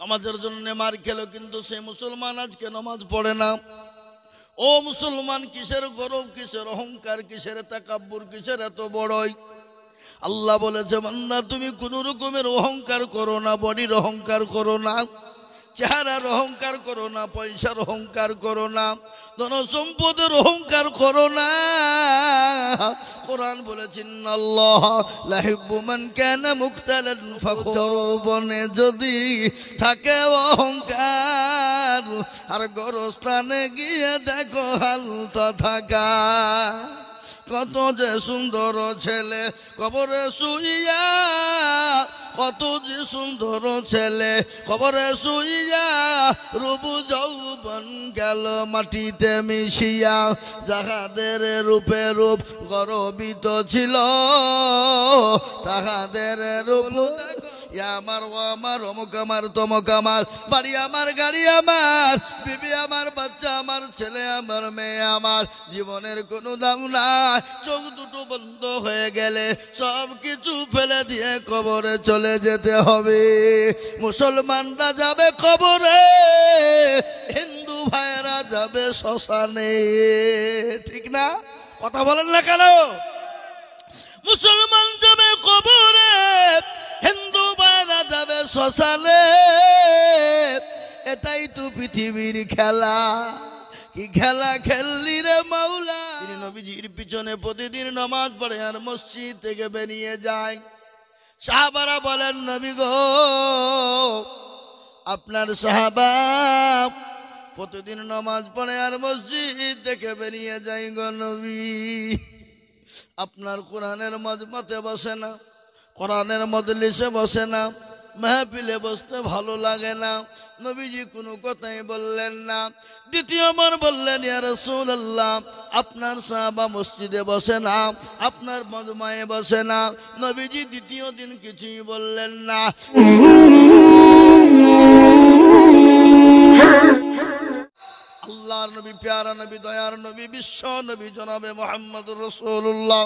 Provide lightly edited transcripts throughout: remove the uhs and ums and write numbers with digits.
নামাজের জন্য মার খেলো, কিন্তু সে মুসলমান আজকে নামাজ পড়ে না। ও মুসলমান, কিসের গর্ব, কিসের অহংকার, কিসের তাকাব্বুর, কিসের এত বড়ই? আল্লাহ বলেছে, বান্দা তুমি কোন রকমের অহংকার করো না, বডির অহংকার করো না, চেহারার অহংকার করো না, পয়সার অহংকার করো না, ধন সম্পদের অহংকার করো না। কোরআন বলেছেন, আল্লাহ লা ইউহিব্বু মান কানা মুখতালান ফাখুরবনে যদি থাকে অহংকার, আর গোরস্থানে গিয়ে দেখো হালতা থাকা। কত যে সুন্দর ছেলে কবরে শুইয়া, কত যে সুন্দর ছেলে কবরে শুইয়া, রূপ যৌবন গেল মাটিতে মিশিয়া। যাহাদের রূপে রূপ গর্বিত ছিল, তাহাদের রূপ আমার, ও আমার, অমুক আমার, তমুক আমার, বাড়ি আমার, গাড়ি আমার, বিবি আমার, বাচ্চা আমার, ছেলে আমার, মেয়ে আমার, জীবনের কোনো দাম নাই। চোখ দুটো বন্ধ হয়ে গেলে সব কিছু ফেলে দিয়ে কবরে চলে যেতে হবে। মুসলমানরা যাবে কবরে, হিন্দু ভাইয়েরা যাবে শ্মশানে। ঠিক না? কথা বলেন না কেন? মুসলমান যাবে কবরে, হিন্দু ভাইয়েরা যাবে শ্মশানে। এটাই তো পৃথিবীর খেলা। কি খেলা খেললি রে মাওলা? তিনি নবীজির পিছনে প্রতিদিন নামাজ পড়ে আর মসজিদ থেকে বেরিয়ে যায়। সাহাবারা বলেন, নবী গো, আপনার সাহাবা প্রতিদিন নামাজ পড়ে আর মসজিদ থেকে বেরিয়ে যায় গো নবী, আপনার কোরআনের মজমাতে বসে না, কোরআনের মজলিসে বসে না, মাহফিলে বসতে ভালো লাগে না। নবীজি কোনো কথাই বললেন না। দ্বিতীয়বার বললেন, ইয়া রাসূলুল্লাহ, আপনার সাহাবা মসজিদে বসে না, আপনার মজমায়ে বসে না। নবীজি দ্বিতীয় দিন কিছুই বললেন না। আল্লাহর নবী, প্যারা নবী, দয়ার নবী, বিশ্ব নবী জনাবে মুহাম্মদুর রাসূলুল্লাহ,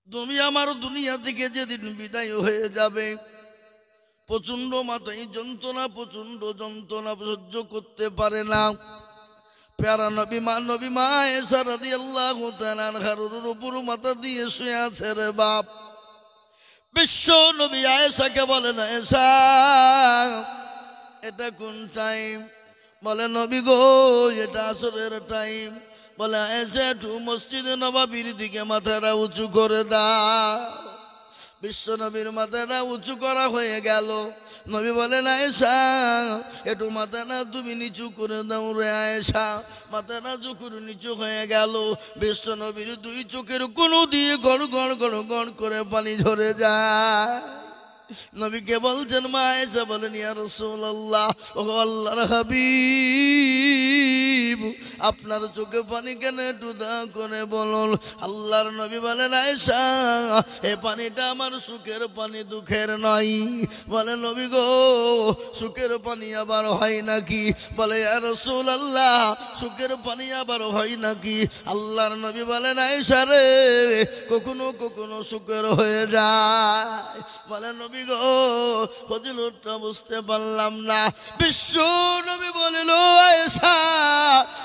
তুমি আমার দুনিয়া থেকে যেদিন বিদায় হয়ে যাবে, প্রচন্ড মাথায় যন্ত্রণা, প্রচন্ড যন্ত্রণা সহ্য করতে পারে না। প্যারা নবী মা আয়েশা রাদিয়াল্লাহু তাআলা আনহার উপর মাথা দিয়ে শুয়ে আছে রে বাপ। বিশ্ব নবী আয়েশাকে বলেন, আয়েশা এটা কোন টাইম? বলে, নবী গো, এটা আসরের টাইম। বলে, আয়েশা একটু মসজিদে নববীর দিকে মাথাটা উঁচু করে দাও। বিশ্ব নবীর মাথাটা উঁচু করা হয়ে গেল। নবী বলেন, আয়েশা একটু মাথাটা তুমি নিচু করে দাও রে আয়েশা। মাথাটা যখন নিচু হয়ে গেল, বিশ্ব নবীর দুই চোখের কোণ দিয়ে গড় গড় গড় গড় করে পানি ঝরে যায়। নবীকে বলছেন, মা আয়েশা বলেন, ইয়া রাসূলুল্লাহ, ও আল্লাহর হাবিব, আপনার চোখে পানি কেন, একটু দয়া করে বলুন। আল্লাহর নবী বলেন, আয়েশা এই পানিটা আমার সুখের পানি, দুঃখের নয়। বলে, নবী গো, সুখের পানি আবার হয় নাকি? বলে, ইয়া রাসূলুল্লাহ, সুখের পানি আবার হয় নাকি? আল্লাহর নবী বলেন, আয়েশা রে, কখনো কখনো সুখের হয়ে যায়। বলে, নবী গো, ফজিলতটা বুঝতে পারলাম না। বিশ্ব নবী বলেন, ও আয়েশা,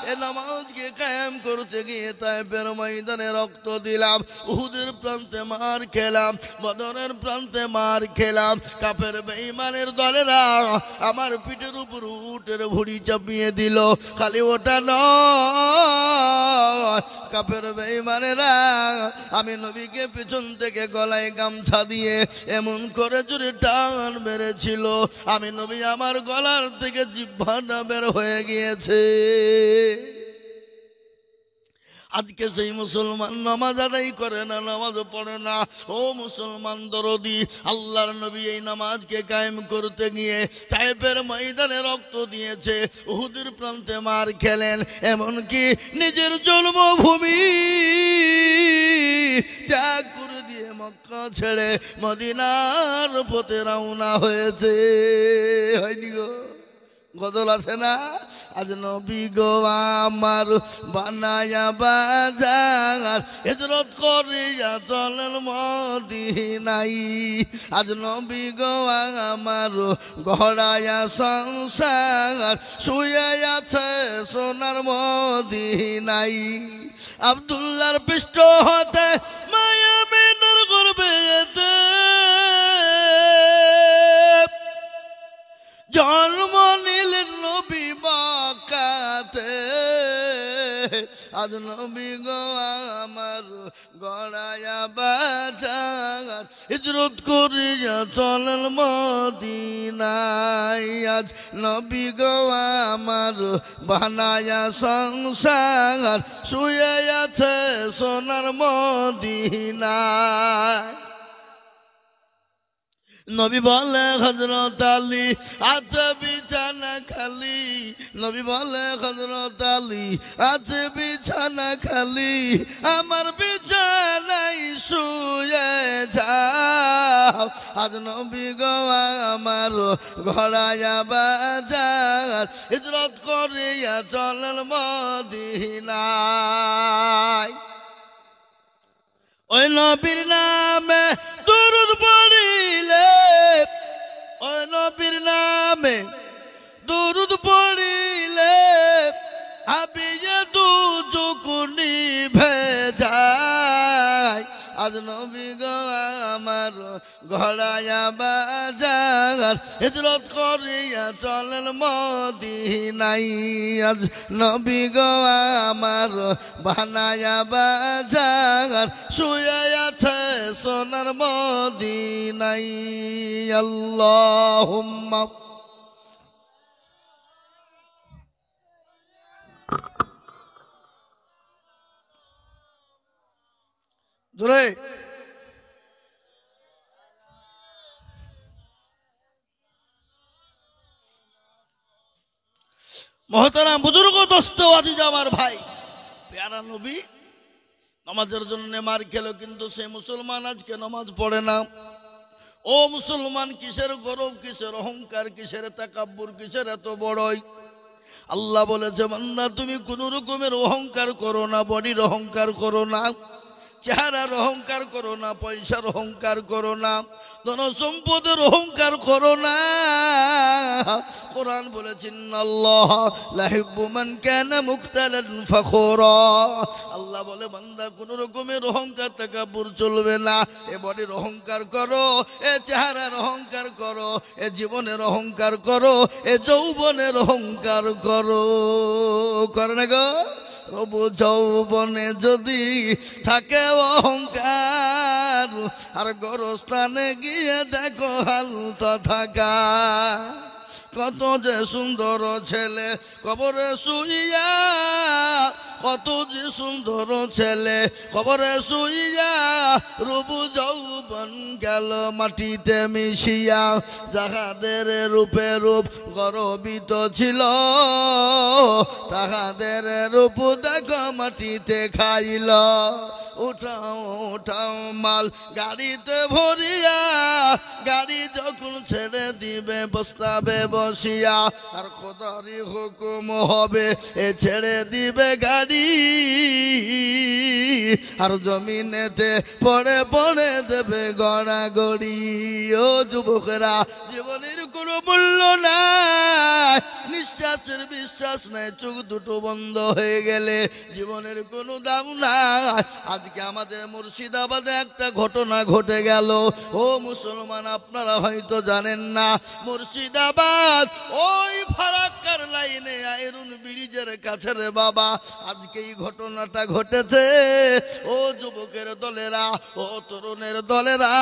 এ নামাজকে কায়েম করতে গিয়ে তায়েফের ময়দানে রক্ত দিলাম, উহুদের প্রান্তে মার খেলাম, বদরের প্রান্তে মার খেলাম। কাফের বেঈমানের দলেরা আমার পিঠের উপর উটের ভুঁড়ি চাপিয়ে দিল। খালি ওটা নয়, কাফের বেঈমানেরা আমি নবীকে পিছন থেকে গলায় গামছা দিয়ে এমন করে জোরে টান মেরেছিল, আমি নবী আমার গলার থেকে জিহ্বাটা বের হয়ে গিয়েছে। আজকে সেই মুসলমান নামাজ আদায় করে না, নামাজও পড়ে না। ও মুসলমান দরদি, আল্লাহর নবী এই নামাজকে কায়েম করতে গিয়ে তায়েফের ময়দানে রক্ত দিয়েছে, উহুদের প্রান্তে মার খেলেন, এমনকি নিজের জন্মভূমি ত্যাগ করে দিয়ে মক্কা ছেড়ে মদিনার পথে রওনা হয়েছে। হয়নি গো? গজল আছে না, আজ নবী গো আমার বানায়া বাজার হিজরত করিয়া চলেন মদিনায় আজ নবী গো আমার গড়ায়া সংসার শুয়ে আছে সোনার মদিনায় আব্দুল্লাহর পৃষ্ঠ হতে মায়া মিনার গর্ভেতে জন্ম নিলেন নবী মক্কাতে আজ নবী গো আমার গড়ায়া বাজার হিজরত করিয়া চলেন মদিনায় আজ নবী গো আমার বানায়া সংসার শুয়ে আছে সোনার মদিনায় নবী বলে হযরত আলী আছে বিছানা খালি নবী বলে হযরত আলী আছে বিছানা খালি আমার বিছানায় শুয়ে যাও আজ নবী গো আমার ঘোড়ায়া বাজার হিজরত করিয়া চলেন মদিনায় ওই নবীর নামে দুরূদ পড়িলে ওই নবীর নামে দুরূদ পড়িলে আবিয়ে দু চুকুনি ভেজায় আজ নবী গো আমার ঘোড়ায়া বাজার হিজরত করিয়া চলেন মদিনায় আজ নবী গো আমার বানায়া বাজার শুয়ে আছে সোনার মদিনায় আল্লাহুম্মা জোরে মহতারাম বুজুর্গ দোস্ত আজিজ আমার ভাই প্যারা নবী নামাজের জন্য মার খেলো কিন্তু সে মুসলমান আজকে নামাজ পড়ে না ও মুসলমান কিসের গর্ব কিসের অহংকার কিসের তাকাব্বুর কিসের এত বড়ই আল্লাহ বলেছে বান্দা তুমি কোন রকমের অহংকার করো না বডির অহংকার করো না চেহারার অহংকার করো না পয়সার অহংকার করো না ধন সম্পদের অহংকার করো না কোরআন বলেছেন আল্লাহ লা ইউহিব্বু মান কানা মুখতালান ফখুরা আল্লাহ বলে বান্দা কোন রকমের অহংকার তাকাব্বুর চলবে না এ বডির অহংকার করো এ চেহারার অহংকার করো এ জীবনের অহংকার করো এ যৌবনের অহংকার করো করে না গো প্রভু যৌবনে যদি থাকে অহংকার আর গরস্থানে গিয়ে দেখো হালতা থাকা কত যে সুন্দর ছেলে কবরে শুইয়া কত যে সুন্দর ছেলে কবরে শুইয়া রূপ যৌবন গেল মাটিতে মিশিয়া যাহাদের রূপে রূপ গর্বিত ছিল তাহাদের রূপ দেখো মাটিতে খাইল উঠাও উঠাও মাল গাড়িতে ভরিয়া গাড়ি যখন ছেড়ে দিবে বস্তাবে বসিয়া আর খোদারি হুকুম হবে এ ছেড়ে দিবে গাড়ি আর জমিনেতে পড়ে পড়ে দেবে গড়াগড়ি ও যুবকেরা জীবনের কোনো মূল্য নাই নিঃশ্বাসের বিশ্বাস নাই চোখ দুটো বন্ধ হয়ে গেলে জীবনের কোনো দাম নাই আজকে আমাদের মুর্শিদাবাদে একটা ঘটনা ঘটে গেল ও মুসলমান আপনারা হয়তো জানেন না মুর্শিদাবাদ ওই ফারাক্কার লাইনে আয়রন ব্রিজের কাছে রে বাবা আজকে এই ঘটনাটা ঘটেছে ও যুবকের দলেরা ও তরুণের দলেরা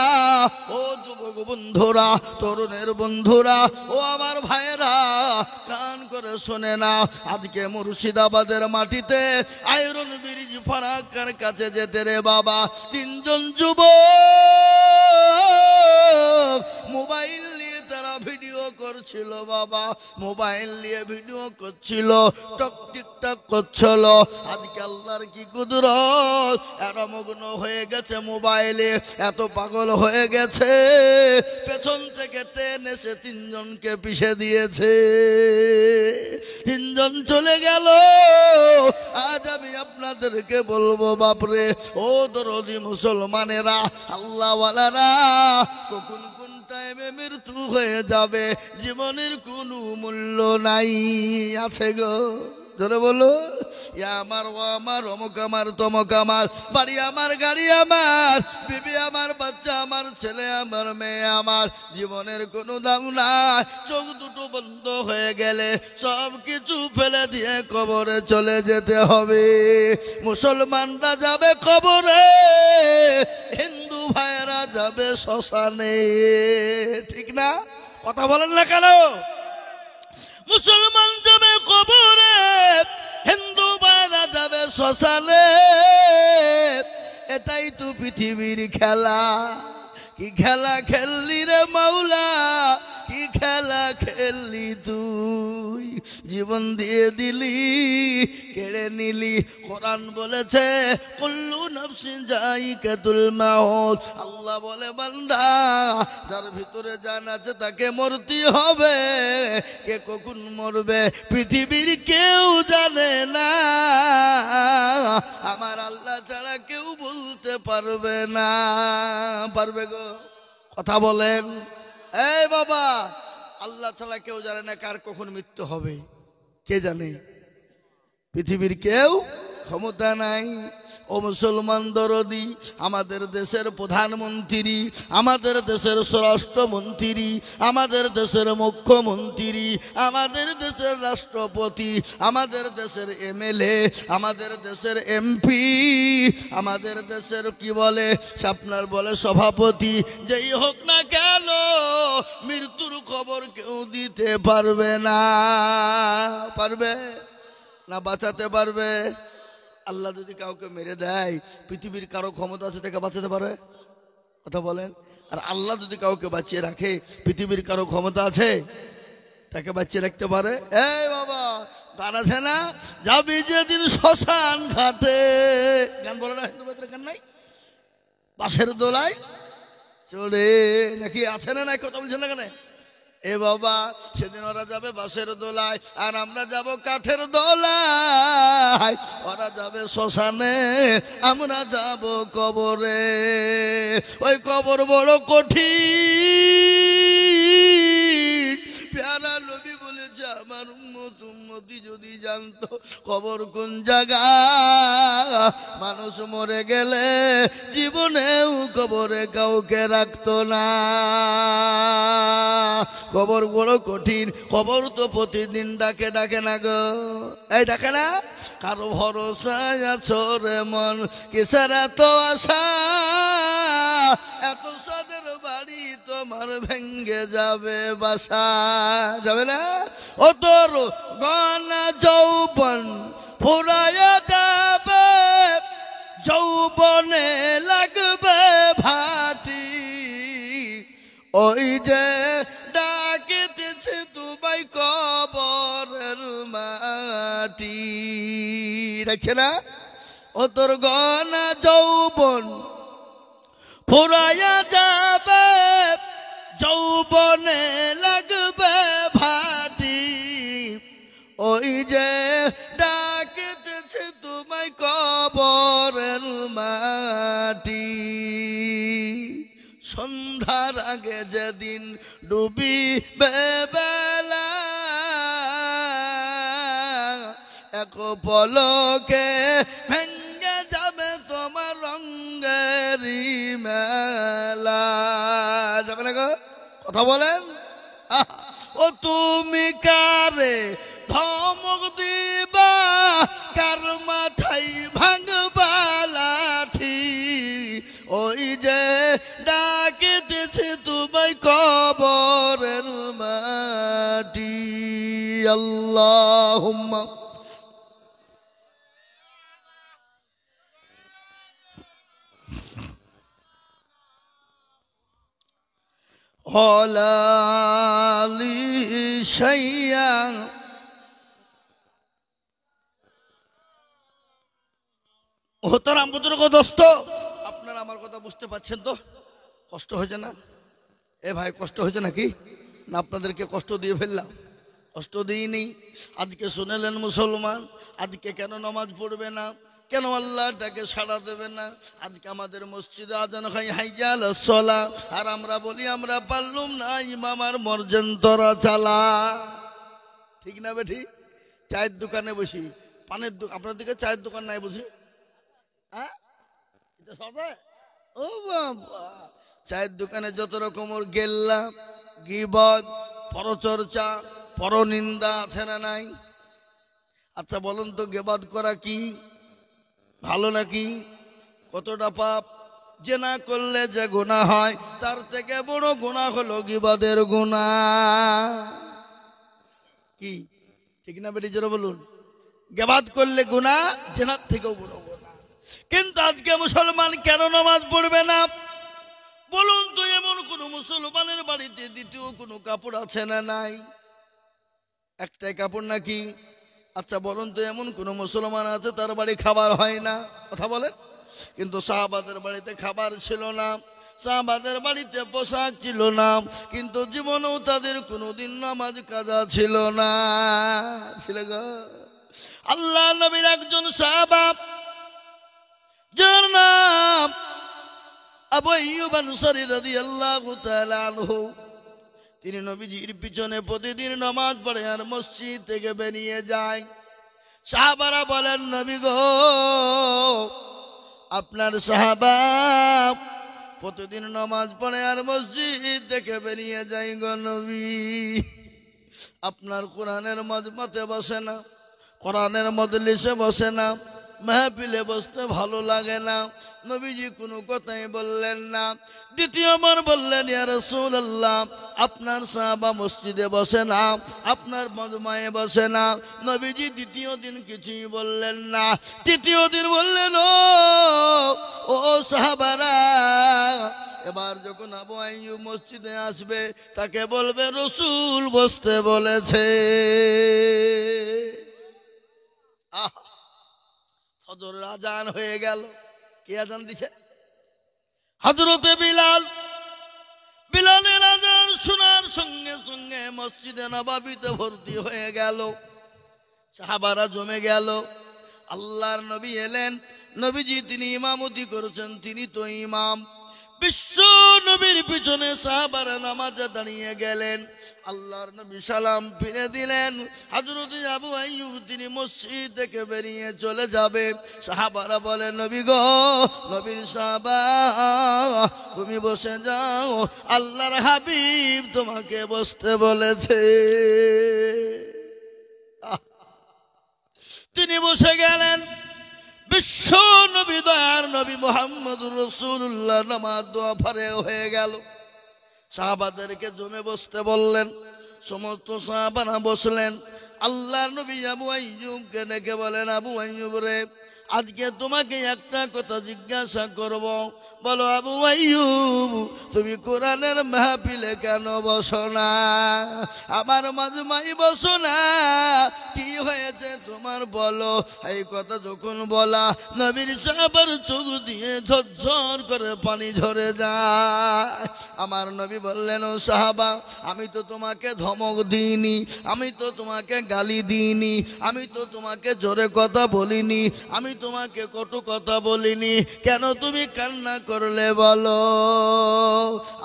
ও যুবক বন্ধুরা তরুণের বন্ধুরা ও আমার ভাইয়েরা কান করে শোনে না আজকে মুর্শিদাবাদের মাটিতে আয়রন ব্রিজ ফারাক্কার কাছে যেতে রে বাবা তিনজন যুবক মোবাইল নিয়ে তারা ভিডিও করছিল বাবা, মোবাইল নিয়ে ভিডিও করছিল, টিকটক করছিল। আজকে আল্লাহর কি কুদরত, এত মগ্ন হয়ে গেছে মোবাইলে, এত পাগল হয়ে গেছে, পেছন থেকে টেনে সে তিনজনকে পিষে দিয়েছে, তিনজন চলে গেল। আজ আমি আপনাদেরকে বলবো বাপরে ও দরদি মুসলমানেরা, আল্লাহওয়ালারা, কখন কোন টাইমে মৃত্যু হয়ে যাবে জীবনের কোনো মূল্য নাই। আছে গো, জোরে বলো। আমার ও আমার, অমুক আমার, তমুক আমার, বাড়ি আমার, গাড়ি আমার, বিবি আমার, বাচ্চা আমার, ছেলে আমার, মেয়ে আমার, জীবনের কোনো দাম নাই। চোখ দুটো বন্ধ হয়ে গেলে সব কিছু ফেলে দিয়ে কবরে চলে যেতে হবে। মুসলমানরা যাবে কবরে, হিন্দু ভাইয়েরা যাবে শ্মশানে, ঠিক না? কথা বলেন না কেন? মুসলমান যাবে কবরে, হিন্দু ভাইরা যাবে শ্মশানে। এটাই তো পৃথিবীর খেলা। কি খেলা খেললি রে মাওলা, কি খেলা খেললি তুই, জীবন দিয়ে দিলি, কেড়ে নিলি। কোরআন বলেছে কুল্লু নাফসিন যায়িকাতুল মাউত। আল্লাহ বলে বান্দা, যার ভিতরে জান আছে তাকে মরতে হবে। কে কখন মরবে পৃথিবীর কেউ জানে না, আমার আল্লাহ ছাড়া কেউ বলতে পারবে না। পারবে গো? কথা বলেন। এই বাবা, আল্লাহ ছাড়া কেউ জানে না কার কখন মৃত্যু হবে। কে জানে? পৃথিবীর কেউ ক্ষমতা নাই। ও মুসলমান দরদি, আমাদের দেশের প্রধানমন্ত্রী, আমাদের দেশের স্বরাষ্ট্রমন্ত্রী, আমাদের দেশের মুখ্যমন্ত্রী, আমাদের দেশের রাষ্ট্রপতি, আমাদের দেশের এমএলএ, আমাদের দেশের এমপি, আমাদের দেশের কি বলে আপনার বলে সভাপতি, যেই হোক না কেন মৃত্যুর খবর কেউ দিতে পারবে না। পারবে না? বাঁচাতে পারবে? আল্লাহ যদি কাউকে মেরে দেয়, পৃথিবীর কারো ক্ষমতা আছে তাকে বাঁচাতে পারে? কথা বলেন। আর আল্লাহ যদি কাউকে বাঁচিয়ে রাখে, পৃথিবীর কারো ক্ষমতা আছে তাকে বাঁচিয়ে রাখতে পারে? এই বাবা, গান আছে না, যাবি যেদিন শ্মশান ঘাটে, গান বলে না হিন্দু ভাইদের গান নাই? বাঁশের দোলায় চড়ে নাকি, আছে না? নাই, কথা বলছেন না কেন? এ বাবা, সেদিন ওরা যাবে বাঁশের দোলায়, আর আমরা যাব কাঠের দোলায়। ওরা যাবে শ্মশানে, আমরা যাব কবরে। ওই কবর বড় কঠিন। প্যারা নবী বলেছে, আমার উম্মতি যদি জানতো কবর কোন জায়গা, মানুষ মরে গেলে জীবনেও কবরে কাউকে রাখতো না। কবর বড় কঠিন। কবর তো প্রতিদিন ডাকে, ডাকে না গো? এই ডাকে না? কারো ভরসায় আছো রে মন, কিসের এত আশা, এত সাদের বাড়ি তোমার ভেঙ্গে যাবে বাসা, যাবে না? ও তোর গনা যৌবন ফুরায়া যাবে, যৌবনে লাগবে ভাটি, ওই যে ডাকিতেছে তোমায় কবরের মাটি। দেখছে না? ও তোর গনা যৌবন ফুরায়া যাবে, যৌবনে লাগবে ভাটি, ওই যে ডাকিতেছে তোমায় কবরের মাটি। সন্ধ্যার আগে যেদিন ডুবিবে বেলা, এক পলকে ভেঙ্গে যাবে তোমার রঙ্গেরি মেলা, যাবে না গো? কথা বলেন। ও তুমি কারে ধমক দিবা, কার মাথায় ভাঙবা লাঠি, ওই যে ডাকিতেছে তোমায় কবরের মাটি। আল্লাহুম্মা হলালি শাইয়া। হোতারাম বুজুর্গ দোস্ত, আপনারা আমার কথা বুঝতে পারছেন তো? কষ্ট হয়েছে না? এ ভাই কষ্ট হয়েছে নাকি? না আপনাদেরকে কষ্ট দিয়ে ফেললাম? কষ্ট দিইনি। আজকে শুনেলেন মুসলমান, আজকে কেন নামাজ পড়বে না, কেন আল্লাহটাকে সাড়া দেবে না? আজকে আমাদের মসজিদে আজান হয় হাইয়া আলাস সালাহ, আর আমরা বলি আমরা পারলুম না, ইমাম আর মর্জন তোরা চালা। ঠিক না বেঠি? চায়ের দোকানে বসি, পানের দোকান, আপনার দিকে চায়ের দোকান নাই বুঝি? হ্যাঁ, এটা সবে ও বাবা, চায়ের দোকানে যত রকমের গেল্লা, গীবত, পরচর্চা, পরনিন্দা আছে না নাই? আচ্ছা বলুন তো, গীবত করা কি ভালো নাকি? কতটা পাপ? জেনা করলে যে গুনাহ হয়, তার থেকে বড় গুনাহ হলো গীবতের গুনাহ। কি ঠিক না বেটি? জোরে বলুন। গীবত করলে গুনাহ, জেনার থেকেও বড় গুনাহ। কিন্তু আজকে মুসলমান কেন নামাজ পড়বে না বলুন তো? এমন কোন মুসলমানের বাড়িতে দ্বিতীয় কোনো কাপড় আছে না নাই? একটাই কাপড় নাকি? আচ্ছা বলুন তো, এমন কোন মুসলমান আছে তার বাড়ি খাবার হয় না? কথা বলেন। কিন্তু সাহাবাদের বাড়িতে খাবার ছিল না, সাহাবাদের বাড়িতে পোশাক ছিল না, কিন্তু জীবনেও তাদের কোনোদিন নামাজ কাজা ছিল না। ছিল গো। আল্লাহ নবীর একজন সাহাবা, যার নাম আবু আইয়ুব আনসারী রাদিয়াল্লাহু তাআলা আনহু, তিনি নবীজির পিছনে প্রতিদিন নামাজ পড়ে আর মসজিদ থেকে বেরিয়ে যায়। সাহাবারা বলেন, নবী গো, আপনার সাহাবা প্রতিদিন নামাজ পড়ে আর মসজিদ থেকে বেরিয়ে যায় গো নবী। আপনার কোরআনের মজমাতে বসে না, কোরআনের মজলিসে বসে না, মাহফিলে বসতে ভালো লাগে না। নবীজি কোনো কথাই বললেন না। দ্বিতীয়বার বললেন, ইয়া রাসূলুল্লাহ, আপনার সাহাবা মসজিদে বসে না, আপনার মজমায়ে বসে না। নবীজি দ্বিতীয় দিন কিছুই বললেন না। তৃতীয় দিন বললেন, ও সাহাবারা, এবার যখন আবু আইয়ুব মসজিদে আসবে, তাকে বলবে রাসূল বসতে বলেছে। ফজরের আজান হয়ে গেল। কে আজান দিছে? হযরতে বিলাল। বিলালের আজান শোনার সঙ্গে সঙ্গে মসজিদে নববীতে ভর্তি হয়ে গেল, সাহাবারা জমে গেল। আল্লাহর নবী এলেন। নবীজি তিনি ইমামতি করেছেন, তিনি তো ইমাম। বিশ্ব নবীর পিছনে সাহাবারা নামাজে দাঁড়িয়ে গেলেন। আল্লাহর নবী সালাম ফিরে দিলেন। হযরত আবু আইয়ুব তিনি মসজিদ থেকে বেরিয়ে চলে যাবে। সাহাবারা বলে, নবী গো, নবীর সাহাবা, তুমি বসে যাও, আল্লাহর হাবিব তোমাকে বসতে বলেছে। তিনি বসে গেলেন। বিশ্ব নবী, দয়ার নবী মুহাম্মদুর রাসূলুল্লাহ নামাজ দোয়া ফারে হয়ে গেল। সাহাবাদেরকে জমে বসতে বললেন। সমস্ত সাহাবারা বসলেন। আল্লাহর নবী আবু আইয়ুবকে ডেকে বলেন, আবু আইয়ুব রে, আজকে তোমাকে একটা কথা জিজ্ঞাসা করব। বলো আবু আইয়ুব, তুমি কোরআনের মাহফিলে কেন বসো না, আমার মাজমাই বসো না? কি হয়েছে তোমার বলো? এই কথা যখন বলা, নবীর সাহাবার চোখ দিয়ে ঝরঝর করে পানি ঝরে যায়। আমার নবী বললেন, ও সাহাবা, আমি তো তোমাকে ধমক দিইনি, আমি তো তোমাকে গালি দিইনি, আমি তো তোমাকে জোরে কথা বলিনি, আমি তোমাকে কটু কথা বলিনি, কেন তুমি কান্না করলে বলো?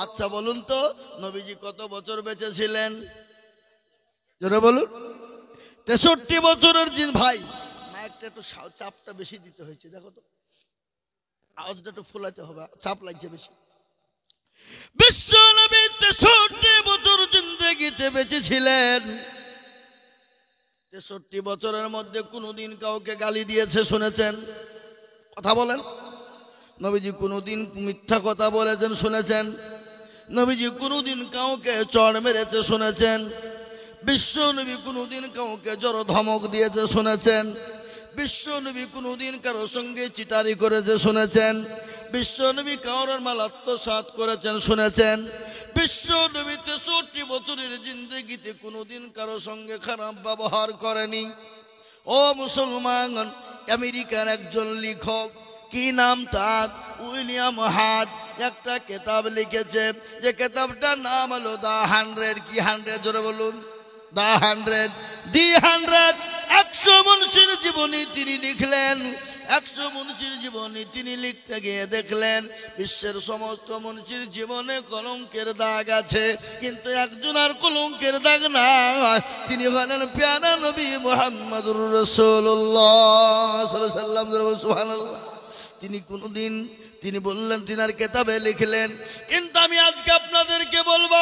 আচ্ছা বলুন তো, নবীজি কত বছর বেঁচে ছিলেন? জোরে বলুন। 63 বছরের জিন। ভাই মাইকটা একটু চাপটা বেশি দিতে হয়েছে, দেখো তো, আওয়াজটা একটু ফুলাতে হবে, চাপ লাগছে বেশি। বিশ্ব নবী 63 বছর জিন্দেগিতে বেঁচে ছিলেন। 63 বছরের মধ্যে কোনোদিন কাউকে গালি দিয়েছে শুনেছেন? কথা বলেন। নবীজি কোনোদিন মিথ্যা কথা বলেছেন শুনেছেন? নবীজি কোনোদিন কাউকে চড় মেরেছে শুনেছেন? বিশ্ব নবী কোনোদিন কাউকে জড় ধমক দিয়েছে শুনেছেন? বিশ্ব নবী কোনোদিন কারোর সঙ্গে চিটারি করেছে শুনেছেন? বিশ্ব নবী কারোর মাল আত্মসাৎ করেছেন শুনেছেন? বিশ্ব নবী 63 বছরের জিন্দেগিতে কোনোদিন কারো সঙ্গে খারাপ ব্যবহার করেনি। ও মুসলমান, আমেরিকার একজন লেখক, কি নাম তার, উইলিয়াম হার্ট, একটা কিতাব লিখেছে, যে কিতাবটার নাম হলো দ্য 100। কি 100 জোরে বলুন? দ্য 100, দি 100। 100 মনীষীর জীবনী তিনি লিখলেন। 100 মনীষীর জীবনী তিনি লিখতে গিয়ে দেখলেন বিশ্বের সমস্ত মনীষীর জীবনে কলঙ্কের দাগ আছে, কিন্তু একজন আর কলঙ্কের দাগ নাই। তিনি হলেন প্যারা নবী মুহাম্মদুর রাসূলুল্লাহ সাল্লাল্লাহু আলাইহি ওয়াসাল্লাম। সুবহানাল্লাহ। তিনি কোনদিন তিনি বললেন, তিনি আর কিতাবে লিখলেন। কিন্তু আমি আজকে আপনাদেরকে বলবো,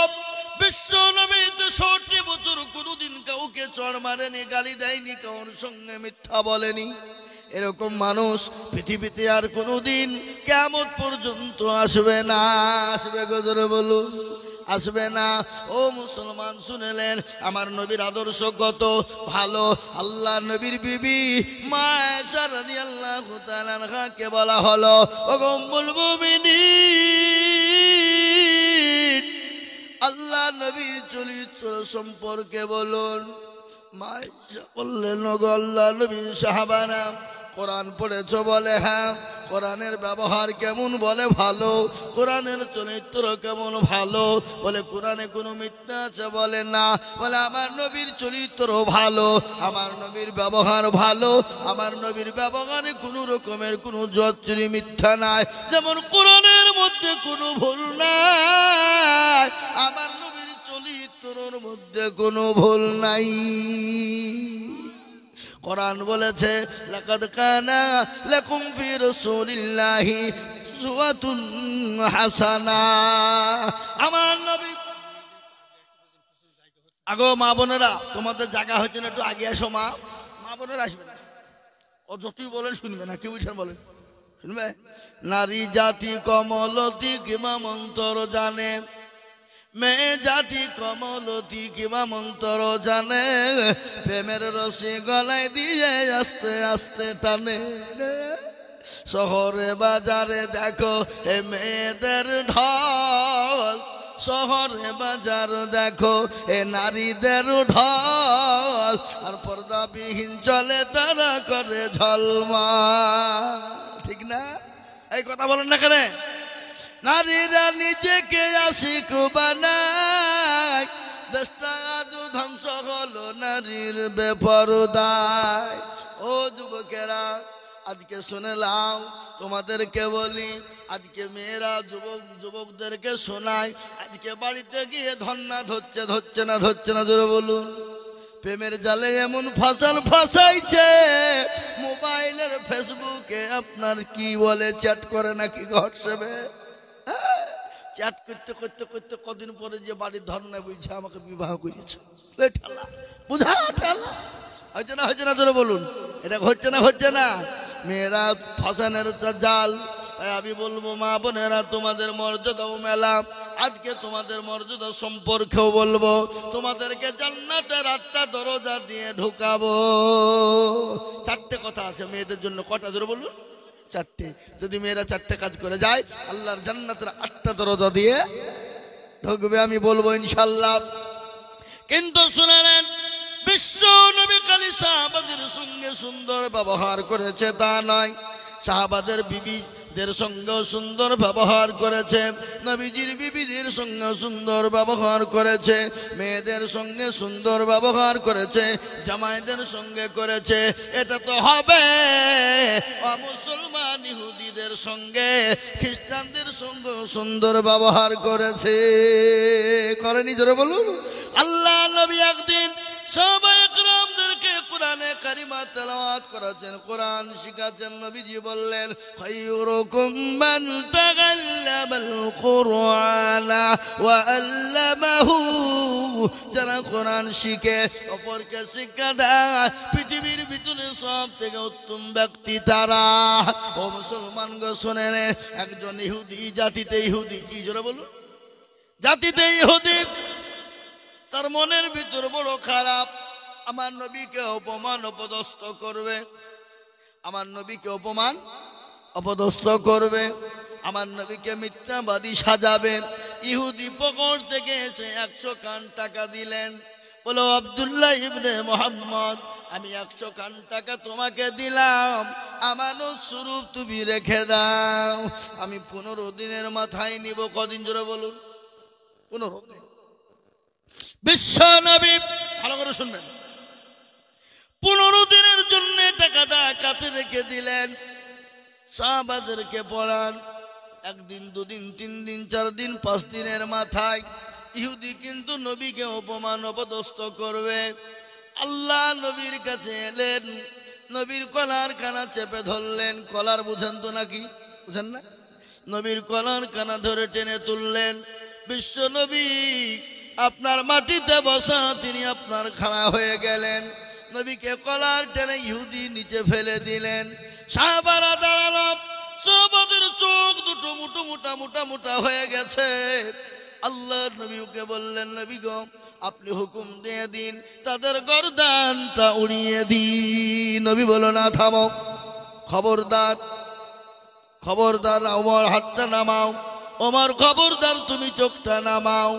বিশ্ব নবী 63 বছর কোনদিন কাউকে চড় মারেনি, গালি দেয়নি, কারোর সঙ্গে মিথ্যা বলেনি। এরকম মানুষ পৃথিবীতে আর কোনদিন কিয়ামত পর্যন্ত আসবে না। আসবে গজরে বলুন? আসবে না। ও মুসলমান, শুনলেন আমার নবীর আদর্শ কত ভালো। আল্লাহ নবীর বিবি মা আয়েশা রাদিয়াল্লাহু তাআলা আনহাকে বলা হলো, ও উম্মুল মুমিনিন, আল্লাহ নবীর চরিত্র সম্পর্কে বলুন। মা আয়েশা বললেন, ও আল্লাহ নবীর সাহাবারা, কোরআন পড়েছো? বলে হ্যাঁ। কোরআনের ব্যবহার কেমন? বলে ভালো। কোরআনের চরিত্র কেমন? ভালো। বলে কোরআনে কোনো মিথ্যা আছে? বলে না। বলে আমার নবীর চরিত্র ভালো, আমার নবীর ব্যবহার ভালো, আমার নবীর ব্যবহারে কোনো রকমের কোনো জচ্চুরি মিথ্যা নাই, যেমন কোরআনের মধ্যে কোনো ভুল নাই, আমার নবীর চরিত্রের মধ্যে কোনো ভুল নাই। কোরআন বলেছে, লাকাদ কানা লাকুম ফি রাসূলিল্লাহি উসওয়াতুন হাসানা। আমার নবী, আগো মা বোনেরা, তোমাদের জায়গা হচ্ছে না, একটু আগে আসো। মা বোনেরা আসবে না, ও যতই বলেন শুনবে না। কি বুঝছেন বলেন? শুনবে? নারী জাতি কমলতি কিমা মন্তর জানে, মেয়ে জাতি কমলতি কিবা মন্তর জানে, প্রেমের রশি গলায় দিয়ে আস্তে আস্তে টানে। শহরে বাজারে দেখো এ মেয়েদের ঢল, শহরে বাজার দেখো এ নারীদের ঢল, আর পর্দাবিহীন চলে তারা করে ঝলমল। ঠিক না? এই কথা বলেন না কেন? নারীরা নিজেকে আশিক বানায়, দেশটা আজ ধ্বংস হলো নারীর বেপরদায়। ও যুবকেরা, আজকে শুনে লাও, তোমাদেরকে বলি, আজকে মেয়েরা যুবকদেরকে শোনায়, আজকে বাড়িতে গিয়ে ধন্না ধরছে না জোরে বলুন? প্রেমের জালে এমন ফাঁসাইছে, মোবাইলের ফেসবুকে আপনার কি বলে চ্যাট করে নাকি হোয়াটসঅ্যাপে, চ্যাট করতে করতে করতে কদিন পরে যে বাড়ির ধর্নায় বুঝছে আমাকে বিবাহ করেছে। বুঝা হচ্ছে না ধরে বলুন? এটা হচ্ছে না। মেয়েরা ফাঁসানের জাল। তাই আমি বলবো, মা বোনেরা, তোমাদের মর্যাদাও মেলা। আজকে তোমাদের মর্যাদা সম্পর্কেও বলবো, তোমাদেরকে জান্নাতের 8টা দরজা দিয়ে ঢুকাবো। 4টে কথা আছে মেয়েদের জন্য। কটা ধরে বলবো? 4টে। যদি মেয়েরা 4টে কাজ করে যায়, আল্লাহর জান্নাতের 8টা দরজা দিয়ে ঢুকবে। আমি বলবো ইনশাআল্লাহ। কিন্তু শুনে নেন, বিশ্ব নবী খালি সাহাবাদের সঙ্গে সুন্দর ব্যবহার করেছে তা নয়, সাহাবাদের বিবিদের সঙ্গে সুন্দর ব্যবহার করেছে, নবীজির বিবিদের সঙ্গে সুন্দর ব্যবহার করেছে, মেয়েদের সঙ্গে সুন্দর ব্যবহার করেছে, জামাইদের সঙ্গে করেছে। এটা তো হবে মুসলমান ইহুদিদের সঙ্গে, খ্রিস্টানদের সঙ্গে সুন্দর ব্যবহার করেছে। করেনি জোরে বলুন? আল্লাহ নবী একদিন সাহাবায়ে কেরামদেরকে কোরআনে কারিমা তেলাওয়াত করাছেন, কোরআন শিখাচ্ছেন। নবীজি বললেন, খায়রুকুম মান তাআল্লামাল কুরআনা ওয়া আল্লামাহু। যারা কোরআন শিখে অপরকে শিক্ষা দেয়, পৃথিবীর ভিতরে সব থেকে উত্তম ব্যক্তি তারা। ও মুসলমান গো, শোনেন, একজন ইহুদি, জাতিতে ইহুদি, কি জোরে বলুন? জাতিতে ইহুদি, তার মনের ভিতর বড় খারাপ। আমার নবীকে অপমান অপদস্থ করবে, আমার নবীকে অপমান অপদস্থ করবে, আমার নবীকে মিথ্যাবাদী সাজাবে, ইহুদি পকড় থেকে এসে 100 কান টাকা দিলেন। বলো আব্দুল্লাহ ইবনে মুহাম্মদ, আমি 100 কান টাকা তোমাকে দিলাম, আমানত স্বরূপ তুমি রেখে দাও, আমি 15 দিনের মাথায় নিব। কদিন জোরে বলুন? 15 দিন। বিশ্ব নবী, ভালো করে শুনবেন, 15 দিনের জন্য টাকাটা কাছে রেখে দিলেন। সাহাবাদেরকে পড়ান, 1 দিন 2 দিন 3 দিন 4 দিন 5 দিনের মাথায় ইহুদি কিন্তু নবীকে অপমান অপদস্থ করবে। আল্লাহ নবীর কাছে এলেন, নবীর কলার কানা চেপে ধরলেন। কলার বুঝেন তো নাকি? বুঝেন না? নবীর কলার কানা ধরে টেনে তুললেন। বিশ্ব নবী আপনার মাটিতে বসা, তিনি আপনার খাড়া হয়ে গেলেন। নবীকে কলার টেনে ইহুদি নিচে ফেলে দিলেন। সাহাবারা দাঁড়ালো, সাহাবাদের চোখ দুটো মুটো মোটা মোটা মোটা হয়ে গেছে। আল্লাহ নবীকে বললেন, নবী গো, আপনি হুকুম দিয়ে দিন, তাদের গর্দানটা উড়িয়ে দিন। নবী বলো না, থামো, খবরদার, খবরদার, ওমর হাতটা নামাও, ওমর খবরদার তুমি চোখটা নামাও।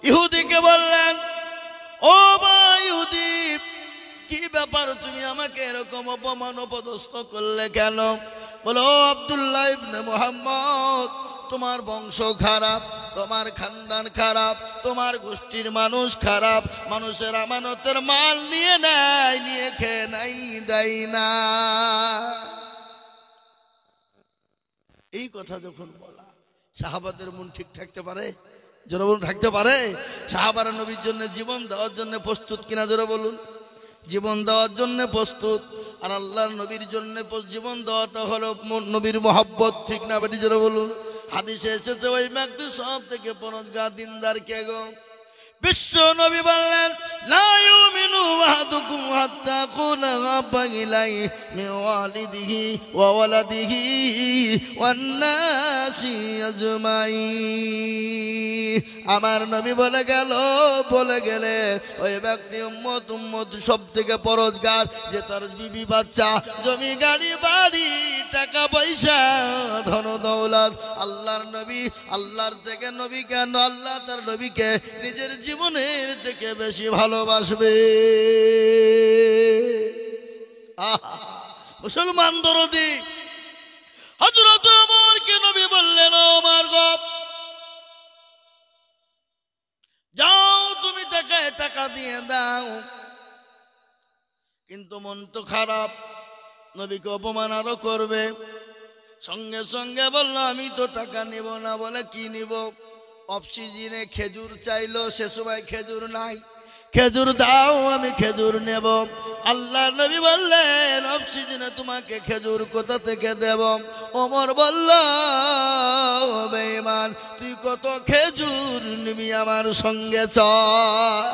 ইহুদিকে বললেন, ও মা ইহুদি, কি ব্যাপার, তুমি আমাকে এরকম অপমান অপদস্থ করলে কেন? বলো আব্দুল্লাহ ইবনে মুহাম্মদ, তোমার বংশ খারাপ, তোমার খানদান খারাপ, তোমার গোষ্ঠীর মানুষ খারাপ, মানুষের আমানতের মাল নিয়ে নেয়, নিয়ে খেয়ে নাই, দেয় না। এই কথা যখন বলা, সাহাবাদের মন ঠিক থাকতে পারে? জোরে বলুন, থাকতে পারে? সাহাবারা নবীর জন্য জীবন দেওয়ার জন্য প্রস্তুত কিনা? জোরে বলুন। জীবন দেওয়ার জন্য প্রস্তুত। আর আল্লাহর নবীর জন্য জীবন দেওয়াটা হলো নবীর মহব্বত, ঠিক না? বেটি জোরে বলুন। হাদিসে এসেছে, ওই ব্যক্তি সব থেকে পরহেজগার দিনদার কে গো? বিশ্ব নবী বললেন, লা ইউমিনু আহাদুকুম হাত্তা আকুনা আহাব্বা ইলাইহি মিন ওয়ালিদিহি ওয়া ওয়ালাদিহি ওয়ান নাসি আজমাইন। আমার নবী বলে গেলে ওই ব্যক্তি উম্মত সব থেকে পরহেজগার, যে তার বিবি বাচ্চা, জমি গাড়ি বাড়ি, টাকা পয়সা, ধন দৌলত, আল্লাহর নবী, আল্লাহর থেকে নবী কেন, আল্লাহ তার নবীকে নিজের জীবনের থেকে বেশি ভালোবাসবে। মুসলমান দরদি হযরত ওমরকে নবী বললেন, ওমর গো, যাও তুমি তাকে টাকা দিয়ে দাও। কিন্তু মন তো খারাপ, নবীকে অপমান আরো করবে। সঙ্গে সঙ্গে বললো, আমি তো টাকা নিব না। বলে কি নিব? অফ সিজনে খেজুর চাইলো, সে সময় খেজুর নাই, খেজুর দাও, আমি খেজুর নেব। আল্লাহ নবী বললেন, অফ সিজনে তোমাকে খেজুর কোথা থেকে দেব? ওমর বলল, বেঈমান, তুই কত খেজুর নিবি, আমার সঙ্গে চল।